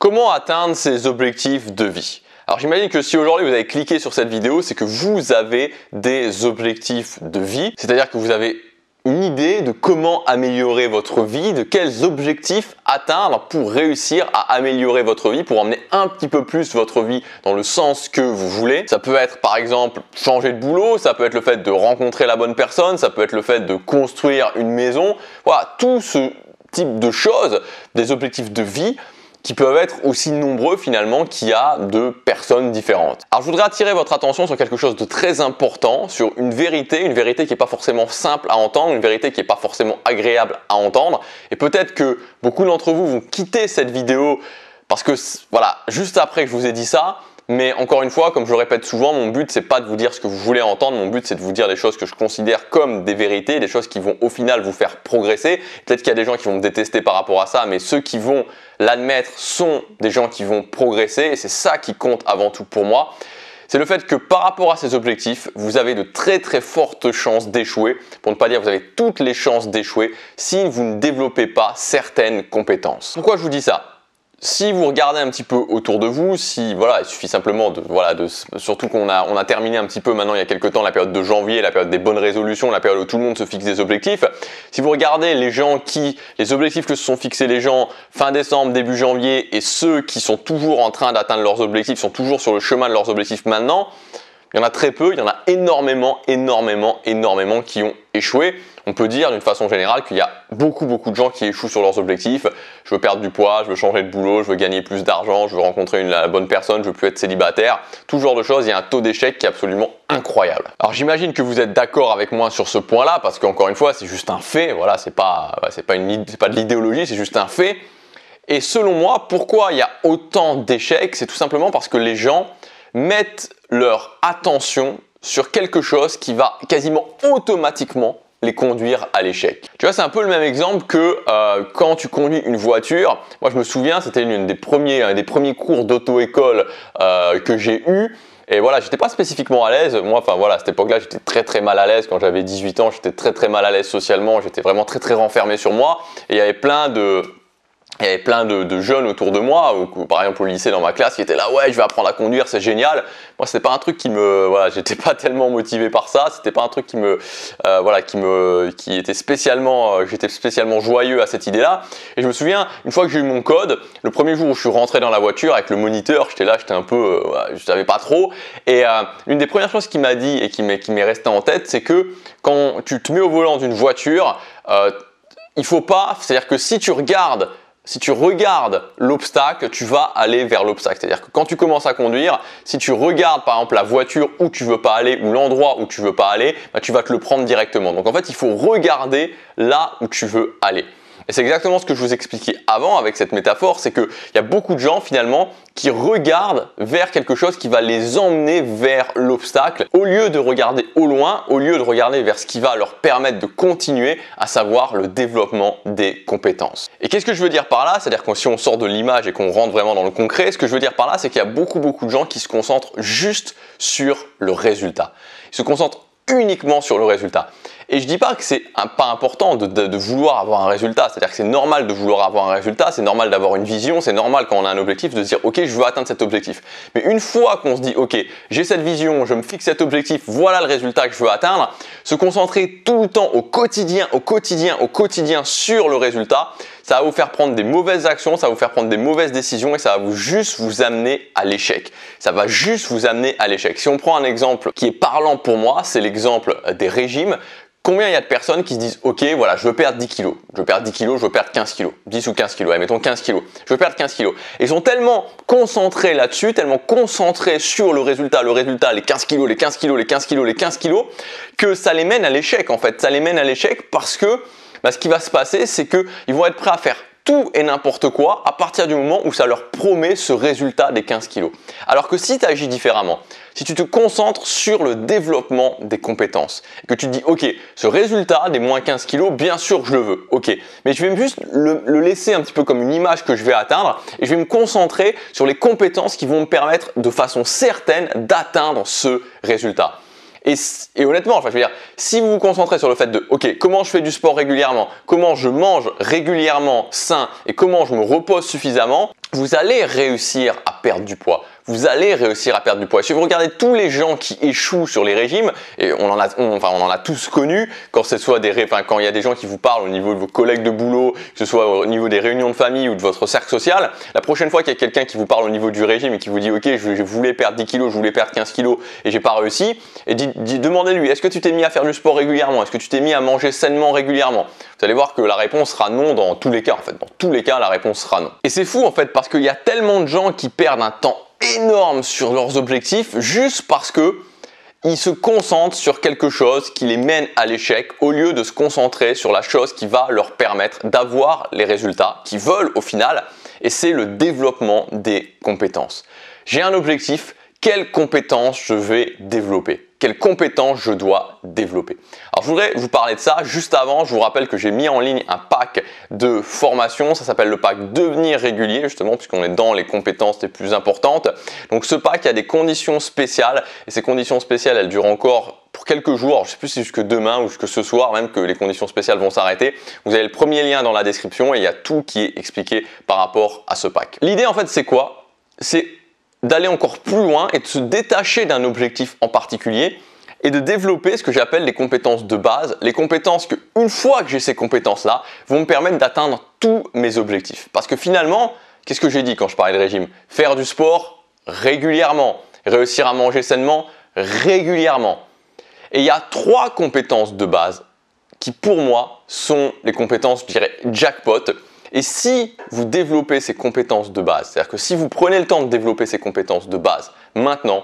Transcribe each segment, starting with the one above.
Comment atteindre ses objectifs de vie? Alors j'imagine que si aujourd'hui vous avez cliqué sur cette vidéo, c'est que vous avez des objectifs de vie, c'est-à-dire que vous avez une idée de comment améliorer votre vie, de quels objectifs atteindre pour réussir à améliorer votre vie, pour emmener un petit peu plus votre vie dans le sens que vous voulez. Ça peut être par exemple changer de boulot, ça peut être le fait de rencontrer la bonne personne, ça peut être le fait de construire une maison, voilà, tout ce type de choses, des objectifs de vie qui peuvent être aussi nombreux finalement qu'il y a de personnes différentes. Alors je voudrais attirer votre attention sur quelque chose de très important, sur une vérité qui n'est pas forcément simple à entendre, une vérité qui n'est pas forcément agréable à entendre. Et peut-être que beaucoup d'entre vous vont quitter cette vidéo parce que voilà, juste après que je vous ai dit ça. Mais encore une fois, comme je le répète souvent, mon but c'est pas de vous dire ce que vous voulez entendre, mon but c'est de vous dire des choses que je considère comme des vérités, des choses qui vont au final vous faire progresser. Peut-être qu'il y a des gens qui vont me détester par rapport à ça, mais ceux qui vont l'admettre sont des gens qui vont progresser et c'est ça qui compte avant tout pour moi. C'est le fait que par rapport à ces objectifs, vous avez de très très fortes chances d'échouer, pour ne pas dire vous avez toutes les chances d'échouer si vous ne développez pas certaines compétences. Pourquoi je vous dis ça ? Si vous regardez un petit peu autour de vous, si voilà, il suffit simplement surtout qu'on a terminé un petit peu maintenant il y a quelques temps la période de janvier, la période des bonnes résolutions, la période où tout le monde se fixe des objectifs. Si vous regardez les objectifs que se sont fixés les gens fin décembre, début janvier et ceux qui sont toujours en train d'atteindre leurs objectifs, sont toujours sur le chemin de leurs objectifs maintenant, il y en a très peu, il y en a énormément qui ont échoué. On peut dire d'une façon générale qu'il y a beaucoup de gens qui échouent sur leurs objectifs. Je veux perdre du poids, je veux changer de boulot, je veux gagner plus d'argent, je veux rencontrer la bonne personne, je veux plus être célibataire. Tout genre de choses, il y a un taux d'échec qui est absolument incroyable. Alors j'imagine que vous êtes d'accord avec moi sur ce point-là parce qu'encore une fois, c'est juste un fait. Voilà, c'est pas de l'idéologie, c'est juste un fait. Et selon moi, pourquoi il y a autant d'échecs? C'est tout simplement parce que les gens mettent leur attention sur quelque chose qui va quasiment automatiquement les conduire à l'échec. Tu vois, c'est un peu le même exemple que quand tu conduis une voiture. Moi, je me souviens, c'était un des premiers cours d'auto-école que j'ai eu. Et voilà, j'étais pas spécifiquement à l'aise. Moi, enfin voilà, à cette époque-là, j'étais très mal à l'aise. Quand j'avais 18 ans, j'étais très mal à l'aise socialement. J'étais vraiment très renfermé sur moi. Et il y avait plein de jeunes autour de moi, ou par exemple au lycée dans ma classe, qui étaient là, ouais, je vais apprendre à conduire, c'est génial. Moi, c'était pas un truc j'étais pas tellement motivé par ça. C'était pas un truc j'étais spécialement joyeux à cette idée-là. Et je me souviens, une fois que j'ai eu mon code, le premier jour où je suis rentré dans la voiture avec le moniteur, j'étais un peu, je savais pas trop. Et une des premières choses qu'il m'a dit et qui m'est resté en tête, c'est que quand tu te mets au volant d'une voiture, il faut pas, c'est-à-dire que si tu regardes l'obstacle, tu vas aller vers l'obstacle. C'est-à-dire que quand tu commences à conduire, si tu regardes par exemple la voiture où tu veux pas aller ou l'endroit où tu veux pas aller, tu vas te le prendre directement. Donc en fait, il faut regarder là où tu veux aller. Et c'est exactement ce que je vous expliquais avant avec cette métaphore, c'est qu'il y a beaucoup de gens finalement qui regardent vers quelque chose qui va les emmener vers l'obstacle au lieu de regarder au loin, au lieu de regarder vers ce qui va leur permettre de continuer, à savoir le développement des compétences. Et qu'est-ce que je veux dire par là? C'est-à-dire que si on sort de l'image et qu'on rentre vraiment dans le concret, ce que je veux dire par là, c'est qu'il y a beaucoup de gens qui se concentrent juste sur le résultat. Ils se concentrent uniquement sur le résultat. Et je dis pas que c'est pas important de vouloir avoir un résultat, c'est-à-dire que c'est normal de vouloir avoir un résultat, c'est normal d'avoir une vision, c'est normal quand on a un objectif de se dire ok, je veux atteindre cet objectif. Mais une fois qu'on se dit ok, j'ai cette vision, je me fixe cet objectif, voilà le résultat que je veux atteindre, se concentrer tout le temps au quotidien sur le résultat, ça va vous faire prendre des mauvaises actions, ça va vous faire prendre des mauvaises décisions et ça va juste vous amener à l'échec. Ça va juste vous amener à l'échec. Si on prend un exemple qui est parlant pour moi, c'est l'exemple des régimes. Combien il y a de personnes qui se disent ok, voilà, je veux perdre 10 kilos, je veux perdre 10 kilos, je veux perdre 15 kilos, 10 ou 15 kilos, allez, mettons 15 kilos, je veux perdre 15 kilos. Et ils sont tellement concentrés là-dessus, tellement concentrés sur le résultat, les 15 kilos, les 15 kilos, les 15 kilos, les 15 kilos, que ça les mène à l'échec en fait. Ça les mène à l'échec parce que ce qui va se passer, c'est qu'ils vont être prêts à faire tout et n'importe quoi à partir du moment où ça leur promet ce résultat des 15 kilos. Alors que si tu agis différemment, si tu te concentres sur le développement des compétences, et que tu te dis ok, ce résultat des moins 15 kilos, bien sûr que je le veux, ok, mais je vais juste le laisser un petit peu comme une image que je vais atteindre et je vais me concentrer sur les compétences qui vont me permettre de façon certaine d'atteindre ce résultat. Et honnêtement, enfin, je veux dire, si vous vous concentrez sur le fait de, ok, comment je fais du sport régulièrement, comment je mange régulièrement sain et comment je me repose suffisamment, vous allez réussir à perdre du poids. Vous allez réussir à perdre du poids. Si vous regardez tous les gens qui échouent sur les régimes, et on en a tous connu, quand il y a des gens qui vous parlent au niveau de vos collègues de boulot, que ce soit au niveau des réunions de famille ou de votre cercle social, la prochaine fois qu'il y a quelqu'un qui vous parle au niveau du régime et qui vous dit ok, je voulais perdre 10 kilos, je voulais perdre 15 kilos et j'ai pas réussi, et demandez-lui, est-ce que tu t'es mis à faire du sport régulièrement? Est-ce que tu t'es mis à manger sainement régulièrement? Vous allez voir que la réponse sera non dans tous les cas en fait. Dans tous les cas, la réponse sera non. Et c'est fou en fait parce qu'il y a tellement de gens qui perdent un temps énorme sur leurs objectifs juste parce que ils se concentrent sur quelque chose qui les mène à l'échec au lieu de se concentrer sur la chose qui va leur permettre d'avoir les résultats qu'ils veulent au final, et c'est le développement des compétences. J'ai un objectif, quelles compétences je vais développer? Quelles compétences je dois développer? Alors je voudrais vous parler de ça. Juste avant, je vous rappelle que j'ai mis en ligne un pack de formation. Ça s'appelle le pack Devenir régulier, justement, puisqu'on est dans les compétences les plus importantes. Donc ce pack, il y a des conditions spéciales. Et ces conditions spéciales, elles durent encore pour quelques jours. Alors, je ne sais plus si c'est jusque demain ou jusque ce soir même que les conditions spéciales vont s'arrêter. Vous avez le premier lien dans la description et il y a tout qui est expliqué par rapport à ce pack. L'idée en fait, c'est quoi? C'est d'aller encore plus loin et de se détacher d'un objectif en particulier et de développer ce que j'appelle les compétences de base, les compétences que, une fois que j'ai ces compétences-là, vont me permettre d'atteindre tous mes objectifs. Parce que finalement, qu'est-ce que j'ai dit quand je parlais de régime? Faire du sport régulièrement, réussir à manger sainement régulièrement. Et il y a 3 compétences de base qui, pour moi, sont les compétences, je dirais, jackpot. Et si vous développez ces compétences de base, c'est-à-dire que si vous prenez le temps de développer ces compétences de base maintenant,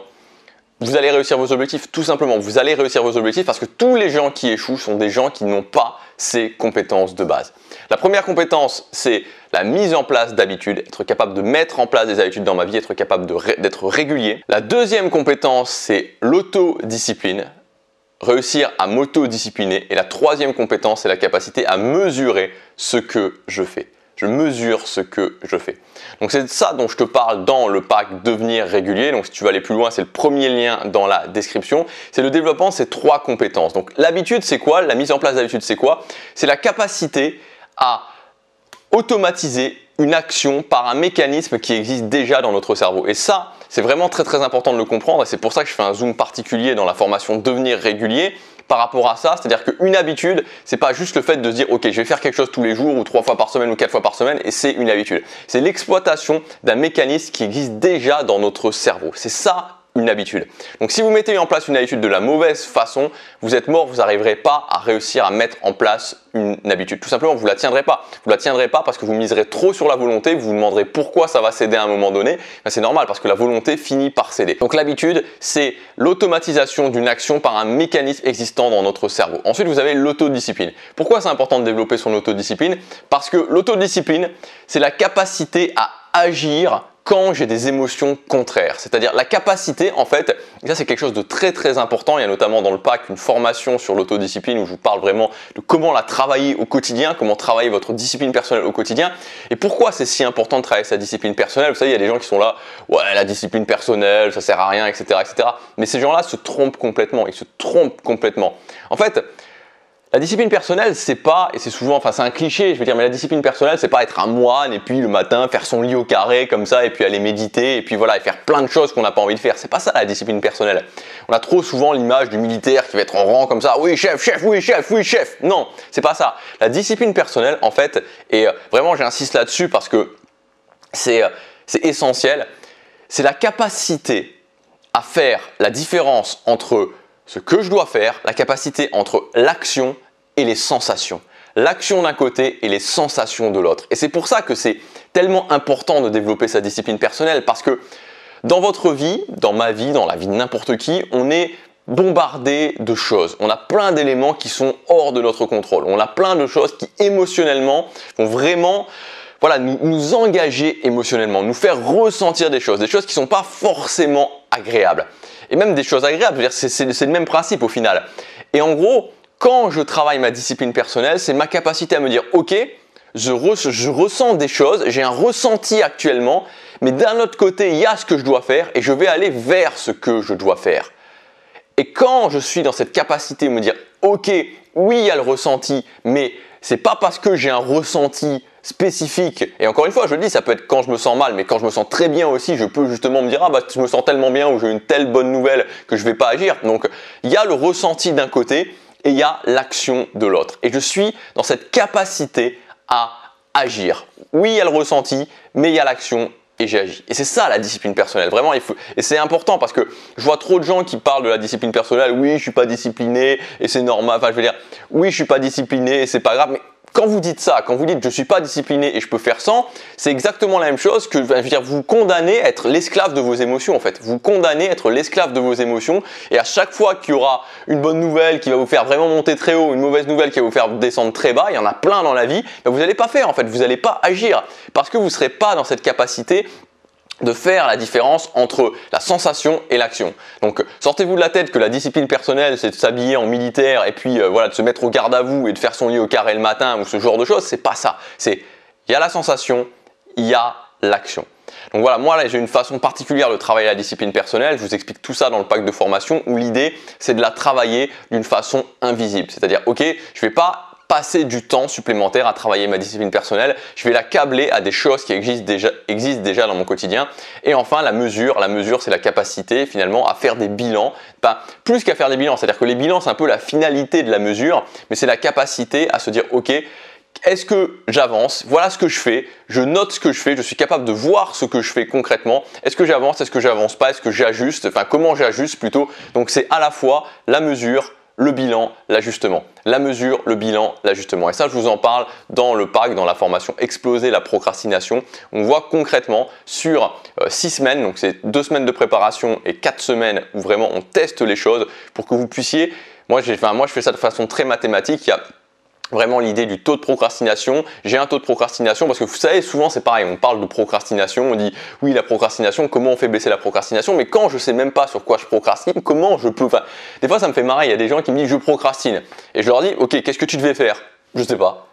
vous allez réussir vos objectifs, tout simplement. Vous allez réussir vos objectifs parce que tous les gens qui échouent sont des gens qui n'ont pas ces compétences de base. La première compétence, c'est la mise en place d'habitudes, être capable de mettre en place des habitudes dans ma vie, être capable d'être régulier. La deuxième compétence, c'est l'autodiscipline. Réussir à m'autodiscipliner. Et la troisième compétence, c'est la capacité à mesurer ce que je fais. Je mesure ce que je fais. Donc c'est de ça dont je te parle dans le pack Devenir régulier. Donc si tu veux aller plus loin, c'est le premier lien dans la description. C'est le développement de ces 3 compétences. Donc l'habitude, c'est quoi? La mise en place d'habitude, c'est quoi? C'est la capacité à automatiser une action par un mécanisme qui existe déjà dans notre cerveau. Et ça, c'est vraiment très très important de le comprendre et c'est pour ça que je fais un zoom particulier dans la formation Devenir régulier par rapport à ça. C'est-à-dire qu'une habitude, c'est pas juste le fait de se dire ok, je vais faire quelque chose tous les jours ou 3 fois par semaine ou 4 fois par semaine et c'est une habitude. C'est l'exploitation d'un mécanisme qui existe déjà dans notre cerveau. C'est ça une habitude. Donc si vous mettez en place une habitude de la mauvaise façon, vous êtes mort, vous n'arriverez pas à réussir à mettre en place une habitude. Tout simplement, vous ne la tiendrez pas. Vous ne la tiendrez pas parce que vous miserez trop sur la volonté, vous vous demanderez pourquoi ça va céder à un moment donné. Ben, c'est normal parce que la volonté finit par céder. Donc l'habitude, c'est l'automatisation d'une action par un mécanisme existant dans notre cerveau. Ensuite, vous avez l'autodiscipline. Pourquoi c'est important de développer son autodiscipline? Parce que l'autodiscipline, c'est la capacité à agir quand j'ai des émotions contraires. C'est-à-dire la capacité, en fait, et ça c'est quelque chose de très très important, il y a notamment dans le pack une formation sur l'autodiscipline où je vous parle vraiment de comment la travailler au quotidien, comment travailler votre discipline personnelle au quotidien, et pourquoi c'est si important de travailler sa discipline personnelle. Vous savez, il y a des gens qui sont là, ouais, la discipline personnelle, ça sert à rien, etc., etc. Mais ces gens-là se trompent complètement, ils se trompent complètement. En fait, la discipline personnelle, c'est pas, et c'est souvent, enfin c'est un cliché, je veux dire, mais la discipline personnelle, c'est pas être un moine et puis le matin faire son lit au carré comme ça et puis aller méditer et puis voilà, et faire plein de choses qu'on n'a pas envie de faire. C'est pas ça la discipline personnelle. On a trop souvent l'image du militaire qui va être en rang comme ça, oui chef, chef, oui chef, oui chef. Non, c'est pas ça. La discipline personnelle, en fait, et vraiment j'insiste là-dessus parce que c'est essentiel, c'est la capacité à faire la différence entre ce que je dois faire, la capacité entre l'action et les sensations. L'action d'un côté et les sensations de l'autre. Et c'est pour ça que c'est tellement important de développer sa discipline personnelle parce que dans votre vie, dans ma vie, dans la vie de n'importe qui, on est bombardé de choses. On a plein d'éléments qui sont hors de notre contrôle. On a plein de choses qui émotionnellement vont vraiment nous engager émotionnellement, nous faire ressentir des choses qui ne sont pas forcément agréables. Et même des choses agréables, c'est le même principe au final. Et en gros, quand je travaille ma discipline personnelle, c'est ma capacité à me dire ok, je ressens des choses, j'ai un ressenti actuellement, mais d'un autre côté, il y a ce que je dois faire et je vais aller vers ce que je dois faire. Et quand je suis dans cette capacité de me dire ok, oui il y a le ressenti, mais c'est pas parce que j'ai un ressenti spécifique, et encore une fois je le dis, ça peut être quand je me sens mal, mais quand je me sens très bien aussi, je peux justement me dire ah bah je me sens tellement bien ou j'ai une telle bonne nouvelle que je vais pas agir. Donc il y a le ressenti d'un côté et il y a l'action de l'autre, et je suis dans cette capacité à agir. Oui il y a le ressenti, mais il y a l'action et j'ai agi. Et c'est ça la discipline personnelle, vraiment il faut. Et c'est important parce que je vois trop de gens qui parlent de la discipline personnelle, oui je suis pas discipliné et c'est normal, enfin je veux dire, oui je suis pas discipliné et c'est pas grave, mais quand vous dites ça, quand vous dites je suis pas discipliné et je peux faire sans, c'est exactement la même chose que, je veux dire, vous condamnez à être l'esclave de vos émotions en fait. Vous condamnez à être l'esclave de vos émotions, et à chaque fois qu'il y aura une bonne nouvelle qui va vous faire vraiment monter très haut, une mauvaise nouvelle qui va vous faire descendre très bas, il y en a plein dans la vie, ben vous n'allez pas faire en fait, vous n'allez pas agir parce que vous ne serez pas dans cette capacité de faire la différence entre la sensation et l'action. Donc sortez-vous de la tête que la discipline personnelle c'est de s'habiller en militaire et puis voilà, de se mettre au garde à vous et de faire son lit au carré le matin ou ce genre de choses, c'est pas ça. C'est il y a la sensation, il y a l'action. Donc voilà, moi là j'ai une façon particulière de travailler la discipline personnelle, je vous explique tout ça dans le pack de formation où l'idée c'est de la travailler d'une façon invisible. C'est-à-dire ok, je vais pas passer du temps supplémentaire à travailler ma discipline personnelle, je vais la câbler à des choses qui existent déjà dans mon quotidien. Et enfin la mesure c'est la capacité finalement à faire des bilans, plus qu'à faire des bilans, c'est-à-dire que les bilans c'est un peu la finalité de la mesure, mais c'est la capacité à se dire ok, est-ce que j'avance? Voilà ce que je fais, je note ce que je fais, je suis capable de voir ce que je fais concrètement. Est-ce que j'avance? Est-ce que j'avance pas? Est-ce que j'ajuste? Enfin comment j'ajuste plutôt? Donc c'est à la fois la mesure, le bilan, l'ajustement. La mesure, le bilan, l'ajustement. Et ça, je vous en parle dans le pack, dans la formation Exploser la procrastination. On voit concrètement sur 6 semaines, donc c'est 2 semaines de préparation et 4 semaines où vraiment on teste les choses pour que vous puissiez, moi je fais ça de façon très mathématique, il y a vraiment l'idée du taux de procrastination. J'ai un taux de procrastination parce que vous savez souvent c'est pareil, on parle de procrastination, on dit oui la procrastination, comment on fait baisser la procrastination, mais quand je sais même pas sur quoi je procrastine, comment je peux, enfin des fois ça me fait marrer, il y a des gens qui me disent je procrastine et je leur dis ok qu'est-ce que tu devais faire? Je sais pas.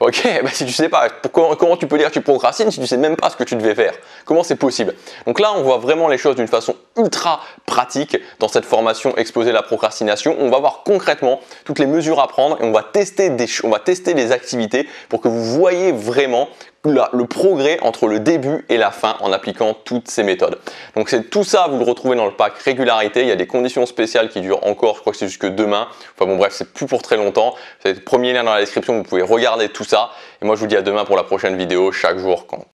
Ok, bah si tu sais pas, comment tu peux dire que tu procrastines si tu sais même pas ce que tu devais faire? Comment c'est possible? Donc là, on voit vraiment les choses d'une façon ultra pratique dans cette formation Exploser la procrastination. On va voir concrètement toutes les mesures à prendre et on va tester des activités pour que vous voyez vraiment le progrès entre le début et la fin en appliquant toutes ces méthodes. Donc c'est tout ça, vous le retrouvez dans le pack régularité. Il y a des conditions spéciales qui durent encore, je crois que c'est jusque demain. Enfin bon bref, c'est plus pour très longtemps. C'est le premier lien dans la description, vous pouvez regarder tout ça. Et moi je vous dis à demain pour la prochaine vidéo, chaque jour compte.